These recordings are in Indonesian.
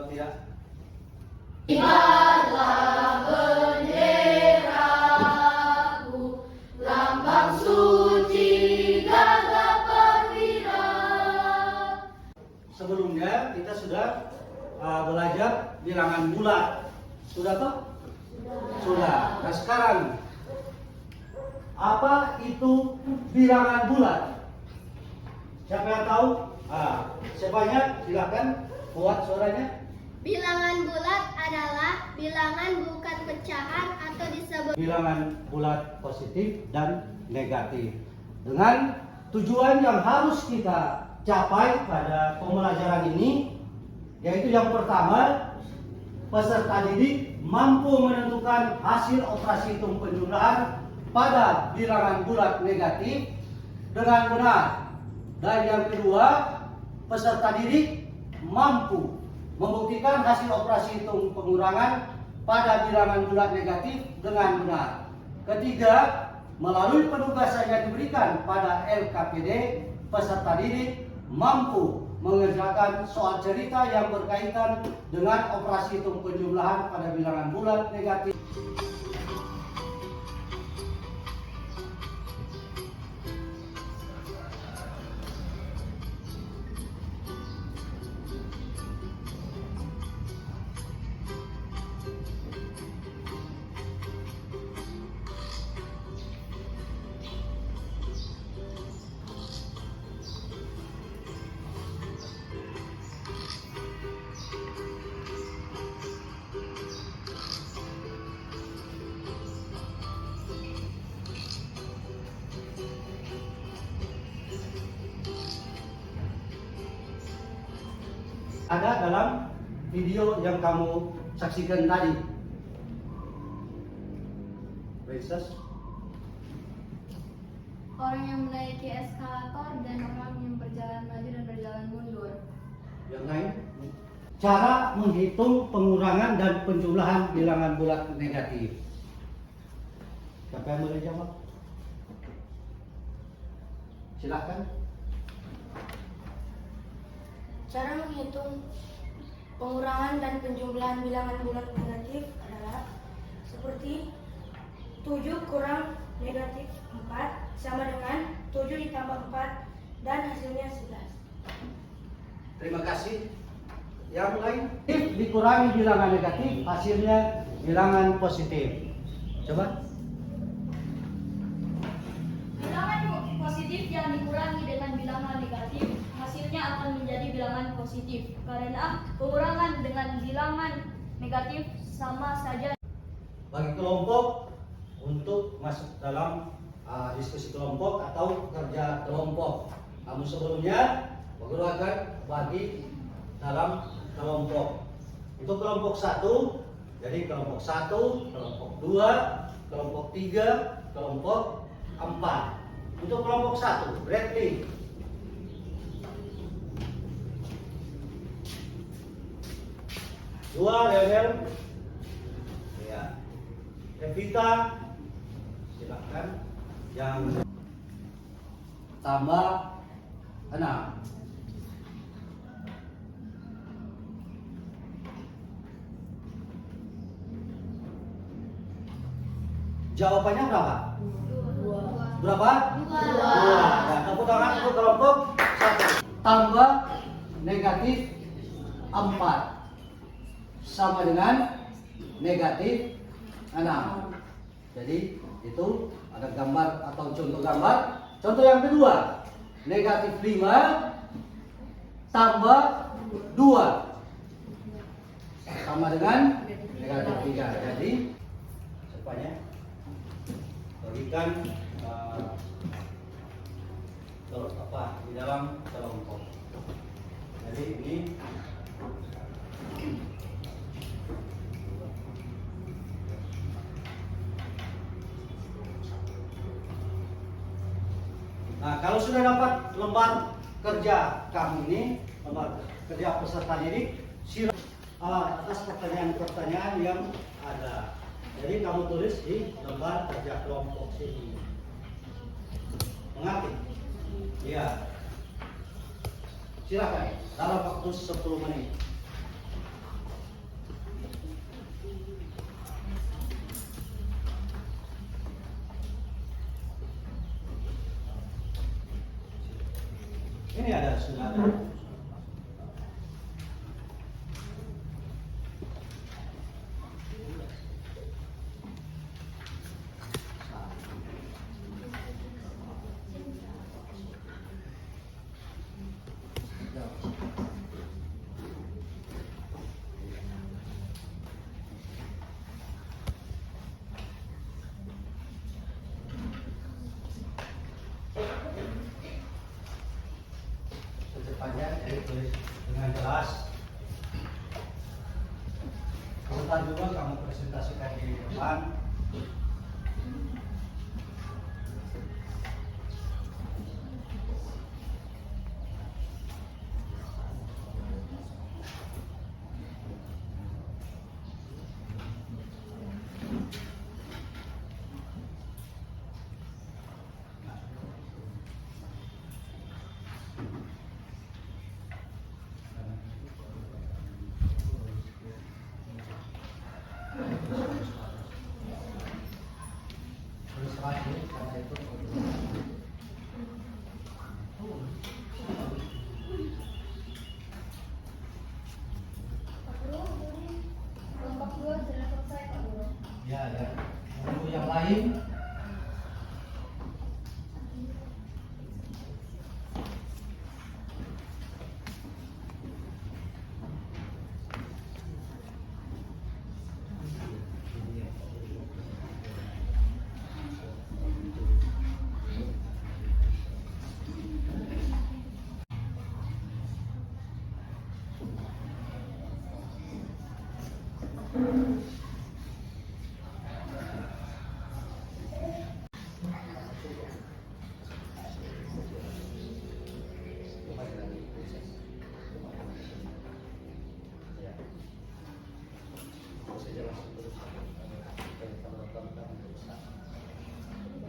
atau tidak? Kibarlah benderaku, lambang suci gagah perwira. Sebelumnya kita sudah belajar bilangan bulat. Sudah toh? Sudah. Nah sekarang apa itu bilangan bulat? Siapa yang tahu? Sebanyak silakan buat suaranya. Bilangan bulat adalah bilangan bukan pecahan atau disebut Bilangan bulat positif dan negatif. Dengan tujuan yang harus kita capai pada pembelajaran ini, yaitu yang pertama, peserta didik mampu menentukan hasil operasi hitung penjumlahan pada bilangan bulat negatif dengan benar. Dan yang kedua, peserta didik mampu membuktikan hasil operasi hitung pengurangan pada bilangan bulat negatif dengan benar. Ketiga, melalui penugasan yang diberikan pada LKPD, peserta didik mampu mengerjakan soal cerita yang berkaitan dengan operasi hitung penjumlahan pada bilangan bulat negatif. Ada dalam video yang kamu saksikan tadi. Princess. orang yang menaiki eskalator dan orang yang berjalan maju dan berjalan mundur. Yang lain, cara menghitung pengurangan dan penjumlahan bilangan bulat negatif. Siapa yang boleh jawab? Silakan. Cara menghitung pengurangan dan penjumlahan bilangan bulat negatif adalah seperti 7 kurang negatif 4 sama dengan 7 ditambah 4 dan hasilnya 11. Terima kasih. Yang lain, dikurangi bilangan negatif, hasilnya bilangan positif. Coba. Bilangan positif yang dikurangi dengan bilangan negatif, hasilnya akan menjadi bilangan positif. Karena pengurangan dengan bilangan negatif sama saja. Bagi kelompok untuk masuk dalam diskusi kelompok atau kerja kelompok. Namun sebelumnya, guru akan bagi dalam kelompok. Untuk kelompok 1, jadi kelompok 1, kelompok 2, kelompok 3, kelompok 4. Untuk kelompok 1, Bradley. Dua, Leonel. Ya. Evita, silakan. Yang tambah 6. Jawabannya berapa? Berapa? 2. Nah, tepuk tangan untuk kelompok 1. Tambah negatif 4 sama dengan negatif 6. Jadi itu ada gambar atau contoh gambar. Contoh yang kedua, negatif 5 tambah 2 sama dengan negatif 3. Jadi semuanya bagikan di dalam kelompok. Jadi ini nah, kalau sudah dapat lembar kerja kamu ini, lembar kerja peserta didik, atas pertanyaan-pertanyaan yang ada. Jadi kamu tulis di lembar kerja kelompok sini. Mengerti? Iya. Silakan dalam waktu 10 menit. Ini ada sudah ada. Secepatnya jadi tulis dengan jelas. Sebentar juga kamu presentasikan di depan. Terus lagi karena itu Pak Guru, kelompok 2 sudah selesai Pak Guru. ya untuk yang lain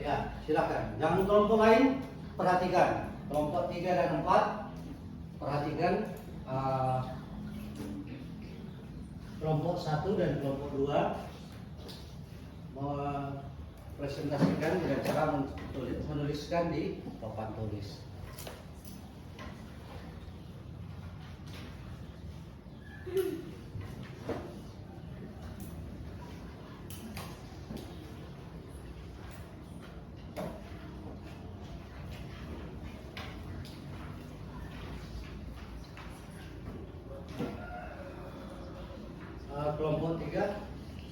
ya silakan. Yang kelompok lain perhatikan. Kelompok 3 dan 4 perhatikan. Kelompok 1 dan kelompok 2 presentasikan dengan cara menuliskan di papan tulis. Kelompok 3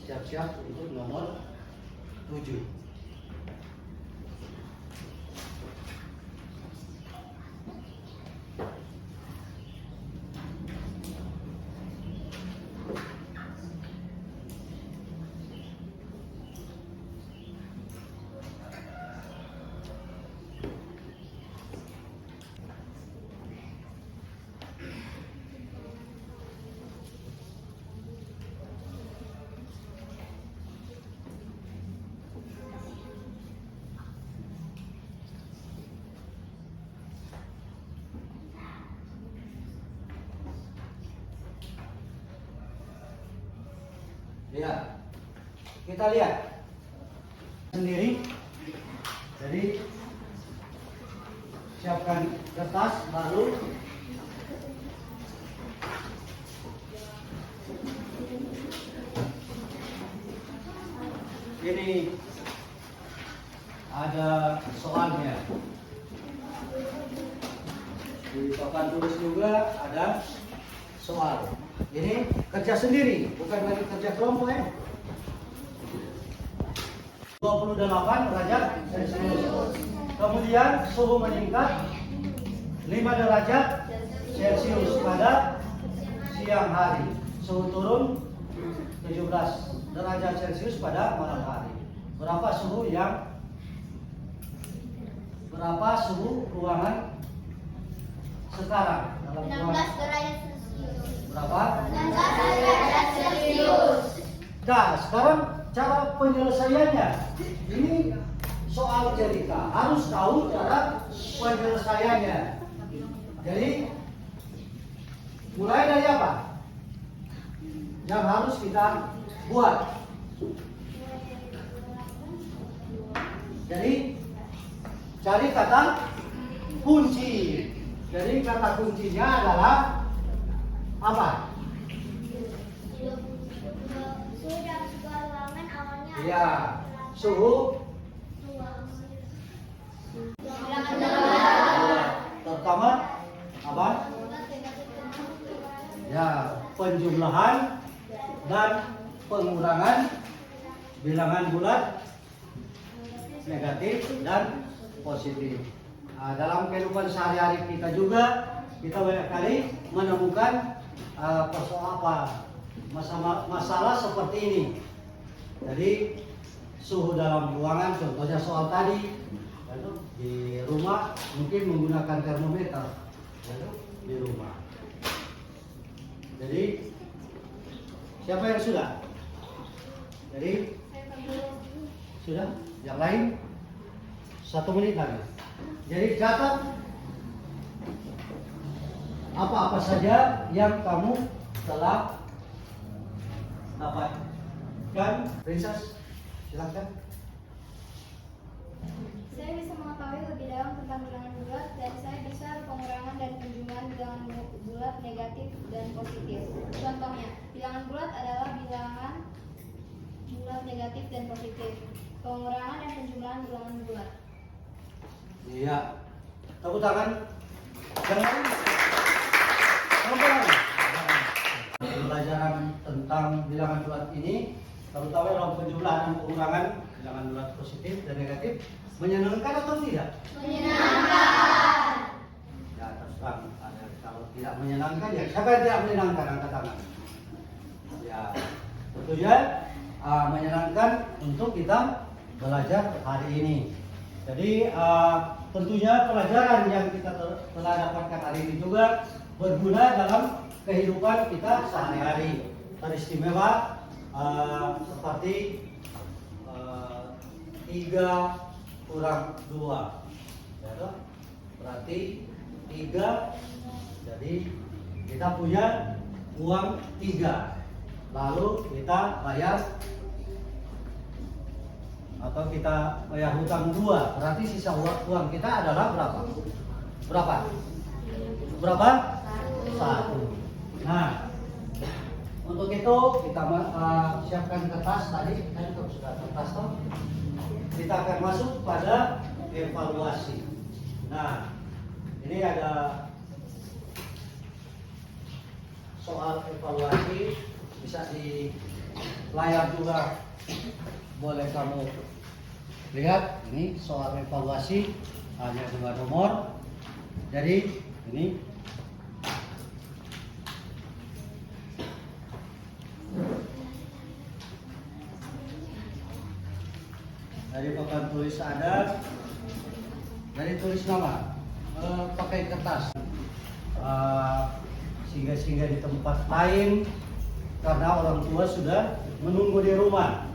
siap-siap untuk nomor 7. Ya, kita lihat sendiri. Jadi siapkan kertas, lalu ini ada soalnya. Di papan tulis juga ada soal. Ini kerja sendiri, bukan lagi kerja kelompok ya. 28 derajat Celcius. Kemudian suhu meningkat 5 derajat Celcius pada siang hari. Suhu turun 17 derajat Celcius pada malam hari. Berapa suhu ruangan sekarang dalam 16 ruangan? derajat Celcius. Berapa? 16 derajat Celcius. Nah, sekarang cara penyelesaiannya. Ini soal cerita, harus tahu cara penyelesaiannya. Jadi, mulai dari apa? Yang harus kita buat. Jadi, cari kata kunci. Jadi kata kuncinya adalah apa? Suhu dan suhu ruangan awalnya Iya, suhu terutama apa? Ya, penjumlahan dan pengurangan bilangan bulat negatif dan positif. Nah, dalam kehidupan sehari-hari kita juga kita banyak kali menemukan masalah seperti ini. Jadi suhu dalam ruangan, contohnya soal tadi, lalu di rumah mungkin menggunakan termometer, lalu di rumah. Jadi siapa yang sudah? Jadi sudah, yang lain 1 menit lagi. Jadi catat apa-apa saja yang kamu telah dapatkan. Princess, silakan. Saya bisa mengetahui lebih dalam tentang bilangan bulat dan saya bisa pengurangan dan penjumlahan bilangan bulat negatif dan positif. Contohnya, bilangan bulat adalah bilangan bulat negatif dan positif. Pengurangan dan penjumlahan bilangan bulat. Iya. Tepuk tangan. Yang lain. Tepuk tangan. Pelajaran tentang bilangan bulat ini, terutama dalam penjumlahan dan pengurangan bilangan bulat positif dan negatif, menyenangkan atau tidak? Menyenangkan. Ya, terus terang. Kalau tidak menyenangkan, ya siapa yang tidak menyenangkan? Angkat tangan. Ya, tentunya menyenangkan untuk kita belajar hari ini. Jadi tentunya pelajaran yang kita telah dapatkan hari ini juga berguna dalam kehidupan kita sehari-hari. Teristimewa seperti 3 kurang 2, ya, berarti 3. Jadi kita punya uang 3, lalu kita bayar atau kita bayar hutang 2, berarti sisa uang kita adalah berapa? Berapa? 1. Nah, untuk itu kita siapkan kertas tadi, kan sudah kertas toh. Kita akan masuk pada evaluasi. Nah, ini ada soal evaluasi, bisa di layar juga, boleh kamu lihat. Ini soal evaluasi, hanya 2 nomor. Jadi ini dari papan tulis ada, dari tulis nama, pakai kertas, singgah-singgah di tempat lain karena orang tua sudah menunggu di rumah.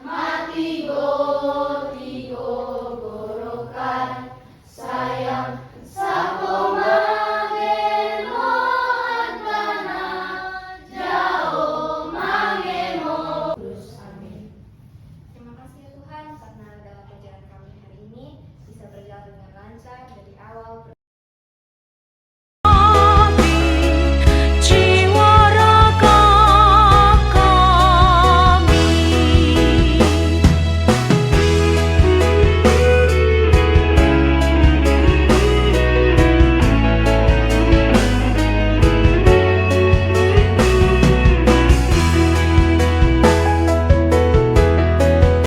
Mati gol.